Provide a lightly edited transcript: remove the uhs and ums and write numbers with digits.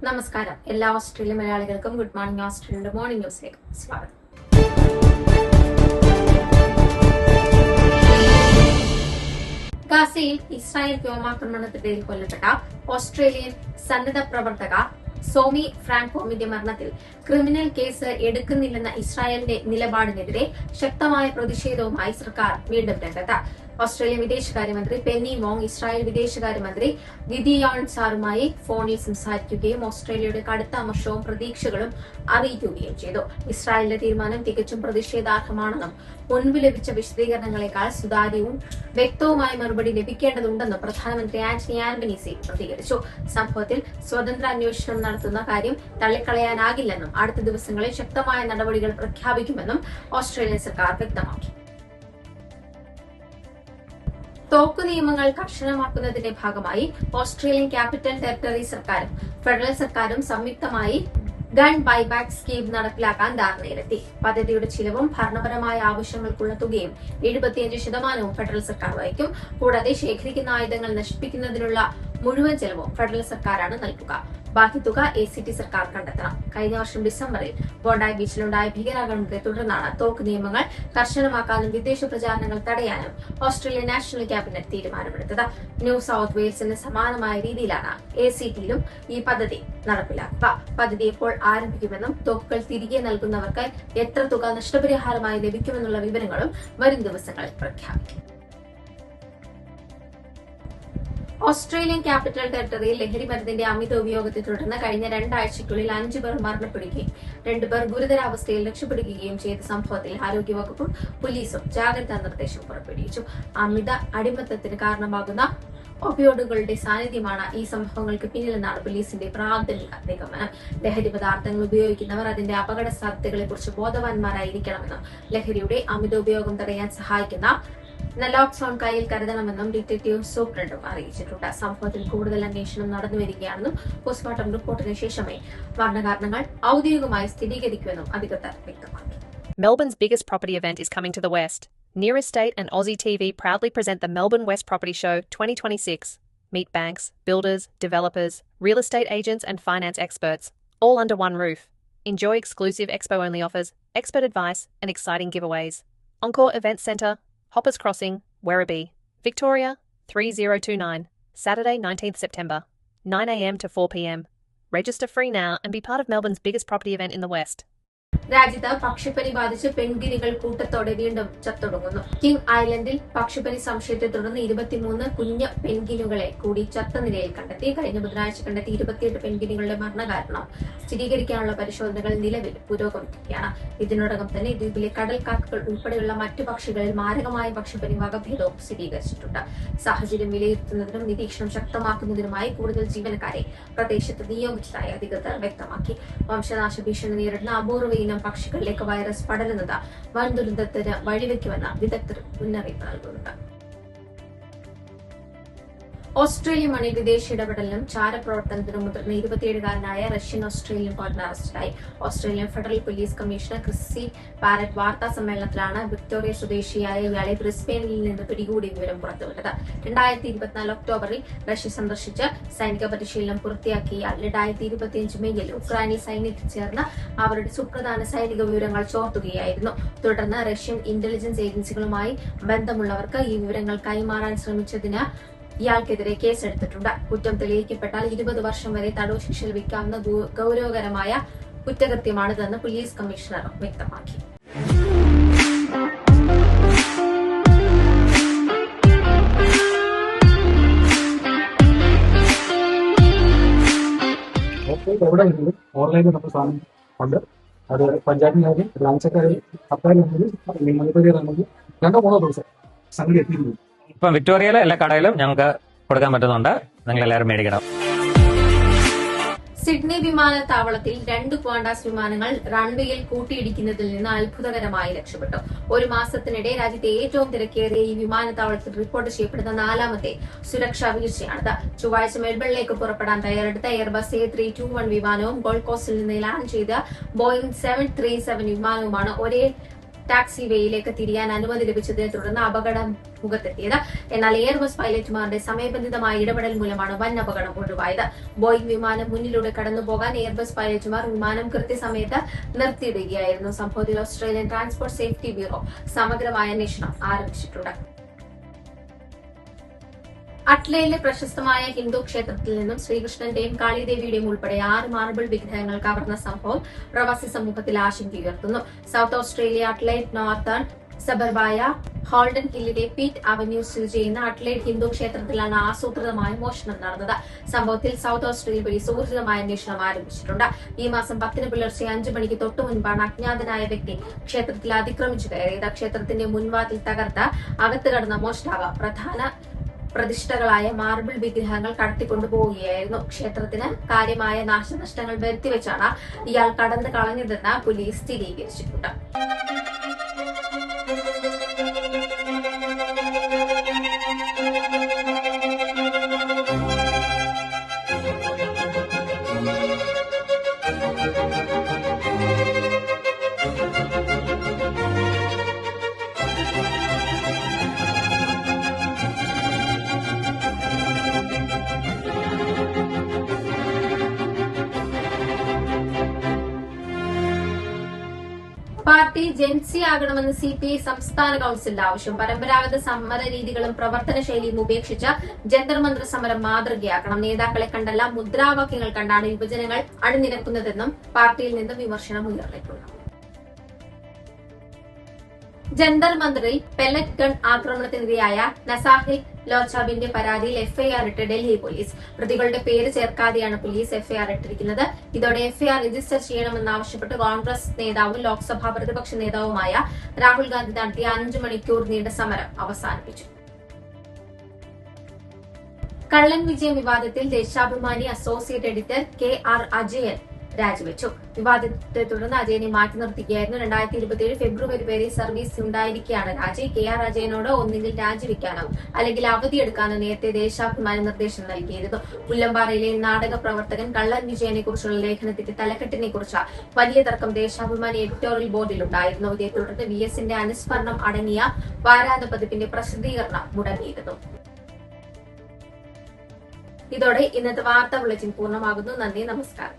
നമസ്കാരം. എല്ലാ ഓസ്ട്രേലിയൻ മലയാളികൾക്കും ഗുഡ് മോർണിംഗ് ഓസ്ട്രേലിയയുടെ മോർണിംഗ് ന്യൂസിലേക്ക് സ്വാഗതം. ഗാസയിൽ ഇസ്രായേൽ വ്യോമാക്രമണത്തിനിടയിൽ കൊല്ലപ്പെട്ട ഓസ്ട്രേലിയൻ സന്നദ്ധ പ്രവർത്തക സോമി ഫ്രാങ്കോമിന്റെ മരണത്തിൽ ക്രിമിനൽ കേസ് എടുക്കുന്നില്ലെന്ന ഇസ്രായേലിന്റെ നിലപാടിനെതിരെ ശക്തമായ പ്രതിഷേധവുമായി സർക്കാർ വീണ്ടും രംഗത്ത്. ഓസ്ട്രേലിയൻ വിദേശകാര്യമന്ത്രി പെന്നി വോങ് ഇസ്രായേൽ വിദേശകാര്യമന്ത്രി ഗിദിയോൺ സാറുമായി ഫോണിൽ സംസാരിക്കുകയും ഓസ്ട്രേലിയയുടെ കടുത്ത അമർഷവും പ്രതീക്ഷകളും അറിയിക്കുകയും ചെയ്തു. ഇസ്രായേലിന്റെ തീരുമാനം തികച്ചും പ്രതിഷേധാർഹമാണെന്നും മുൻപ് ലഭിച്ച വിശദീകരണങ്ങളെക്കാൾ സുതാര്യവും വ്യക്തവുമായ മറുപടി ലഭിക്കേണ്ടതുണ്ടെന്നും പ്രധാനമന്ത്രി ആന്റണി ആൽബനീസി പ്രതികരിച്ചു. സംഭവത്തിൽ സ്വതന്ത്ര അന്വേഷണം നടത്തുന്ന കാര്യം തള്ളിക്കളയാനാകില്ലെന്നും അടുത്ത ദിവസങ്ങളിൽ ശക്തമായ നടപടികൾ പ്രഖ്യാപിക്കുമെന്നും ഓസ്ട്രേലിയൻ സർക്കാർ വ്യക്തമാക്കി. തോക്കു നിയമങ്ങൾ കർശനമാക്കുന്നതിന്റെ ഭാഗമായി ഓസ്ട്രേലിയൻ ക്യാപിറ്റൽ ടെറിട്ടറി സർക്കാരും ഫെഡറൽ സർക്കാരും സംയുക്തമായി ഗൺ ബൈബാക്ക് സ്കീം നടപ്പിലാക്കാൻ ധാരണയിലെത്തി. പദ്ധതിയുടെ ചിലവും ഭരണപരമായ ആവശ്യങ്ങൾക്കുള്ള തുകയും 75% ഫെഡറൽ സർക്കാർ വഹിക്കും. കൂടാതെ ശേഖരിക്കുന്ന ആയുധങ്ങൾ നശിപ്പിക്കുന്നതിനുള്ള മുഴുവൻ ചെലവും ഫെഡറൽ സർക്കാരാണ് നൽകുക. ബാക്കി തുക ACT സർക്കാർ കണ്ടെത്തണം. കഴിഞ്ഞ വർഷം ഡിസംബറിൽ ബോണ്ടായി ബീച്ചിലുണ്ടായ ഭീകരാക്രമണത്തെ തുടർന്നാണ് തോക്ക് നിയമങ്ങൾ കർശനമാക്കാനും വിദേശ പ്രചാരണങ്ങൾ തടയാനും ഓസ്ട്രേലിയൻ നാഷണൽ ക്യാബിനറ്റ് തീരുമാനമെടുത്തത്. ന്യൂ സൌത്ത് വെയിൽസിന് സമാനമായ രീതിയിലാണ് ACTയിലും ഈ പദ്ധതി നടപ്പിലാക്കുക. പദ്ധതി എപ്പോൾ ആരംഭിക്കുമെന്നും തോക്കുകൾ തിരികെ നൽകുന്നവർക്ക് എത്ര തുക നഷ്ടപരിഹാരമായി ലഭിക്കുമെന്നുള്ള വിവരങ്ങളും വരും ദിവസങ്ങളിൽ പ്രഖ്യാപിക്കും. ഓസ്ട്രേലിയൻ ക്യാപിറ്റൽ ടെറിട്ടറിയിൽ ലഹരി മരുന്നിന്റെ അമിത ഉപയോഗത്തെ തുടർന്ന് കഴിഞ്ഞ 2 ആഴ്ചയ്ക്കുള്ളിൽ 5 പേർ മരണപ്പെടുകയും 2 പേർ ഗുരുതരാവസ്ഥയിൽ രക്ഷപ്പെടുകയും ചെയ്ത സംഭവത്തിൽ ആരോഗ്യവകുപ്പും പോലീസും ജാഗ്രതാ നിർദ്ദേശം പുറപ്പെടുവിച്ചു. അമിത അടിമത്തത്തിന് കാരണമാകുന്ന ഒപ്പിയോയിഡുകളുടെ സാന്നിധ്യമാണ് ഈ സംഭവങ്ങൾക്ക് പിന്നിലെന്നാണ് പോലീസിന്റെ പ്രാഥമിക നിഗമനം. ലഹരി പദാർത്ഥങ്ങൾ ഉപയോഗിക്കുന്നവർ അതിന്റെ അപകട സാധ്യതകളെക്കുറിച്ച് ബോധവാന്മാരായിരിക്കണമെന്നും ലഹരിയുടെ അമിത ഉപയോഗം തടയാൻ സഹായിക്കുന്ന നലോക്സോൺ കയ്യിൽ കരുതണമെന്നും ഡിറ്റക്ടീവ് സൂപ്രണ്ടും അറിയിച്ചിട്ടുണ്ട്. സംഭവത്തിൽ കൂടുതൽ അന്വേഷണം നടന്നുവരികയാണെന്നും പോസ്റ്റ്മോർട്ടം റിപ്പോർട്ടിന് ശേഷമേ മരണകാരണങ്ങൾ ഔദ്യോഗികമായി സ്ഥിരീകരിക്കുമെന്നും അധികൃതർ വ്യക്തമാക്കി. Melbourne's biggest property event is coming to the West. Near Estate and Aussie TV proudly present the Melbourne West Property Show 2026. Meet banks, builders, developers, real estate agents and finance experts, all under one roof. Enjoy exclusive expo-only offers, expert advice and exciting giveaways. Encore Event Centre, Hoppers Crossing, Werribee, Victoria 3029, Saturday 19th September, 9 a.m. to 4 p.m. Register free now and be part of Melbourne's biggest property event in the West. രാജ്യത്ത് പക്ഷിപ്പനി ബാധിച്ച് പെൺകിനികൾ കൂട്ടത്തോടെ വീണ്ടും ചത്തൊടുങ്ങുന്നു. King ഐലൻഡിൽ പക്ഷിപ്പനി സംശയത്തെ തുടർന്ന് 23 കുഞ്ഞ് പെൺകിനുകളെ കൂടി ചത്ത നിലയിൽ കണ്ടെത്തി. കഴിഞ്ഞ ബുധനാഴ്ച കണ്ടെത്തി 28 പെൺകിനികളുടെ മരണകാരണം സ്ഥിരീകരിക്കാനുള്ള പരിശോധനകൾ നിലവിൽ പുരോഗമിക്കുകയാണ്. ഇതിനോടകം തന്നെ ദ്വീപിലെ കടൽക്കാക്കകൾ ഉൾപ്പെടെയുള്ള മറ്റു പക്ഷികളിൽ മാരകമായ പക്ഷിപ്പനി വകഭേദവും സ്ഥിരീകരിച്ചിട്ടുണ്ട്. സാഹചര്യം വിലയിരുത്തുന്നതിനും നിരീക്ഷണം ശക്തമാക്കുന്നതിനുമായി കൂടുതൽ ജീവനക്കാരെ പ്രദേശത്ത് നിയോഗിച്ചതായി അധികൃതർ വ്യക്തമാക്കി. വംശനാശ ഭീഷണി നേരിടുന്ന അപൂർവ ഇനം പക്ഷികളിലേക്ക് വൈറസ് പടരുന്നത് വൻ ദുരന്തത്തിന് വഴിവെക്കുമെന്ന് വിദഗ്ധർ മുന്നറിയിപ്പ് നൽകുന്നുണ്ട്. ഓസ്ട്രേലിയ മണ്ണിൽ വിദേശ ഇടപെടലിനും ചാരപ്രവർത്തനത്തിനും മുതിർന്ന 27-കാരനായ റഷ്യൻ ഓസ്ട്രേലിയൻ പൗരൻ അറസ്റ്റിലായി. Australian federal police commissioner Krissy Barrett വാർത്താ സമ്മേളനത്തിലാണ് വിക്ടോറിയ സ്വദേശിയായ ഇയാളെ ബ്രിസ്ബെയിനിൽ നിന്ന് പിടികൂടിയ വിവരം പുറത്തുവിട്ടത്. 2024 ഒക്ടോബറിൽ റഷ്യ സന്ദർശിച്ച് സൈനിക പരിശീലനം പൂർത്തിയാക്കിയ ഇയാൾ 2025 മെയ്യിൽ ഉക്രൈനിൽ സൈന്യത്തിൽ ചേർന്ന് അവരുടെ സുപ്രധാന സൈനിക വിവരങ്ങൾ ചോർത്തുകയായിരുന്നു. തുടർന്ന് റഷ്യൻ ഇന്റലിജൻസ് ഏജൻസികളുമായി ബന്ധമുള്ളവർക്ക് ഈ വിവരങ്ങൾ കൈമാറാൻ ശ്രമിച്ചതിന് ഇയാൾക്കെതിരെ കേസെടുത്തിട്ടുണ്ട്. കുറ്റം തെളിയിക്കപ്പെട്ടാൽ 20 വർഷം വരെ തടവ് ശിക്ഷ ലഭിക്കാവുന്ന ഗൌരവകരമായ കുറ്റകൃത്യമാണിതെന്ന് പോലീസ് കമ്മീഷണർ വ്യക്തമാക്കി. ഓൺലൈനിൽ നമ്മൾ സാധനം ഉണ്ട്. അത് പഞ്ചായത്തിനായാലും ബ്രാഞ്ചക്കാരും അപ്പായാലും മണിപ്പൂരിയാണെങ്കിൽ 2-3 ദിവസം സംഗതി എത്തിയിരുന്നു. ഇപ്പം വിക്ടോറിയയിലെ എല്ലാ കടയിലും ഞങ്ങൾക്ക് കൊടുക്കാൻ പറ്റുന്നുണ്ട്. നിങ്ങൾ എല്ലാവരും മേടിക്കണം. സിഡ്നി വിമാനത്താവളത്തിൽ 2 ക്വാണ്ടാസ് വിമാനങ്ങൾ റൺവേയിൽ കൂട്ടിയിടിക്കുന്നതിൽ നിന്ന് അത്ഭുതകരമായി രക്ഷപ്പെട്ടു. ഒരു മാസത്തിനിടെ രാജ്യത്തെ ഏറ്റവും തിരക്കേറിയ ഈ വിമാനത്താവളത്തിൽ റിപ്പോർട്ട് ചെയ്യപ്പെടുന്ന 4ാമത്തെ സുരക്ഷാ വീഴ്ചയാണിത്. ചൊവ്വാഴ്ച മെൽബണിലേക്ക് പുറപ്പെടാൻ തയ്യാറെടുത്ത എയർബസ് A321 വിമാനവും ഗോൾഡ് കോസ്റ്റിൽ നിന്ന് ലാൻഡ് ചെയ്ത ബോയിംഗ് 737 വിമാനവുമാണ് ഒരേ ടാക്സി വേയിലേക്ക് തിരിയാൻ അനുമതി ലഭിച്ചതിനെ തുടർന്ന് അപകടം മുഖത്തെത്തിയത്. എന്നാൽ എയർബസ് പൈലറ്റുമാരുടെ സമയബന്ധിതമായ ഇടപെടൽ മൂലമാണ് വൻ അപകടം ഒഴിവായത്. ബോയിംഗ് വിമാനം മുന്നിലൂടെ കടന്നുപോകാൻ എയർബസ് പൈലറ്റുമാർ വിമാനം കൃത്യസമയത്ത് നിർത്തിയിടുകയായിരുന്നു. സംഭവത്തിൽ ഓസ്ട്രേലിയൻ ട്രാൻസ്പോർട്ട് സേഫ്റ്റി ബ്യൂറോ സമഗ്രമായ അന്വേഷണം ആരംഭിച്ചിട്ടുണ്ട്. അട്ലയിലെ പ്രശസ്തമായ ഹിന്ദു ക്ഷേത്രത്തിൽ നിന്നും ശ്രീകൃഷ്ണന്റെയും കാളിദേവിയുടെയും ഉൾപ്പെടെ 6 മാർബിൾ വിഗ്രഹങ്ങൾ കവർന്ന സംഭവം പ്രവാസി സമൂഹത്തിൽ ആശങ്കയുയർത്തുന്നു. സൌത്ത് ഓസ്ട്രേലിയ അട്ലൈഡ് നോർത്തേൺ സബർബായ ഹോൾഡൻ ഹില്ലിലെ പീറ്റ് അവന്യൂ സ്ഥിതി ചെയ്യുന്ന അട്ലൈഡ് ഹിന്ദു ക്ഷേത്രത്തിലാണ് ആസൂത്രിതമായ മോഷണം നടന്നത്. സംഭവത്തിൽ സൌത്ത് ഓസ്ട്രേലിയ പോലീസ് ഊർജിതമായ അന്വേഷണം ആരംഭിച്ചിട്ടുണ്ട്. ഈ മാസം 10 പുലർച്ചെ 5 മണിക്ക് തൊട്ടു മുൻപാണ് അജ്ഞാതനായ വ്യക്തി ക്ഷേത്രത്തിൽ അതിക്രമിച്ചു കയറിയത്. ക്ഷേത്രത്തിന്റെ മുൻവാതിൽ തകർത്ത് അകത്ത് കടന്ന മോഷ്ടാവ് പ്രധാന പ്രതിഷ്ഠകളായ മാർബിൾ വിഗ്രഹങ്ങൾ കടത്തിക്കൊണ്ടുപോവുകയായിരുന്നു. ക്ഷേത്രത്തിന് കാര്യമായ നാശനഷ്ടങ്ങൾ വരുത്തിവെച്ചാണ് ഇയാൾ കടന്നു കളഞ്ഞതെന്ന് പോലീസ് സ്ഥിരീകരിച്ചിട്ടുണ്ട്. പാർട്ടി ജൻസി ആകണമെന്ന് CPI സംസ്ഥാന കൌൺസിലിന്റെ ആവശ്യം. പരമ്പരാഗത സമര രീതികളും പ്രവർത്തന ശൈലിയും ഉപേക്ഷിച്ച് ജന്തർ മന്ത്ര സമരം മാതൃകയാക്കണം. നേതാക്കളെ കണ്ടല്ല മുദ്രാവാക്യങ്ങൾ കണ്ടാണ് യുവജനങ്ങൾ അണിനിരക്കുന്നതെന്നും പാർട്ടിയിൽ നിന്നും വിമർശനം ഉയർന്നിട്ടുണ്ട്. ജന്തർ മന്ദിറിൽ പെല്ലറ്റ് ഗൺ ആക്രമണത്തിനിരയായ നസാഹിൽ ലോച്ചാബിന്റെ പരാതിയിൽ FIR ഇട്ട് ഡൽഹി പോലീസ്. പ്രതികളുടെ പേര് ചേർക്കാതെയാണ് പോലീസ് FIR ഇട്ടിരിക്കുന്നത്. ഇതോടെ FIR രജിസ്റ്റർ ചെയ്യണമെന്നാവശ്യപ്പെട്ട് കോൺഗ്രസ് നേതാവും ലോക്സഭാ പ്രതിപക്ഷ നേതാവുമായ രാഹുൽ ഗാന്ധി നടത്തിയ 5 മണിക്കൂർ നീണ്ട സമരം അവസാനിപ്പിച്ചു. കള്ളൻ വിജയം വിവാദത്തിൽ Deshabhimani associate editor KR Ajayan രാജിവെച്ചു. വിവാദത്തെ തുടർന്ന് അജയനെ മാറ്റി നിർത്തുകയായിരുന്നു. 2027 ഫെബ്രുവരി വരെ സർവീസ് ഉണ്ടായിരിക്കെയാണ് രാജി. KR അജയനോട് ഒന്നുകിൽ രാജിവെക്കാനോ അല്ലെങ്കിൽ അവധിയെടുക്കാനോ നേരത്തെ ദേശാഭിമാനി നിർദ്ദേശം നൽകിയിരുന്നു. പുല്ലമ്പാറയിലെ നാടക പ്രവർത്തകൻ കള്ളൻ വിജയനെ കുറിച്ചുള്ള ലേഖനത്തിന്റെ തലക്കെട്ടിനെ കുറിച്ച് വലിയ തർക്കം ദേശാഭിമാനി എഡിറ്റോറിയൽ ബോർഡിലുണ്ടായിരുന്നു. ഇതേ തുടർന്ന് VSന്റെ അനുസ്മരണം അടങ്ങിയ വാരാന്ത പതിപ്പിന്റെ പ്രസിദ്ധീകരണം മുടങ്ങിയിരുന്നു. ഇതോടെ ഇന്നത്തെ വാർത്താ ബുള്ളറ്റിൻ പൂർണ്ണമാകുന്നു. നന്ദി, നമസ്കാരം.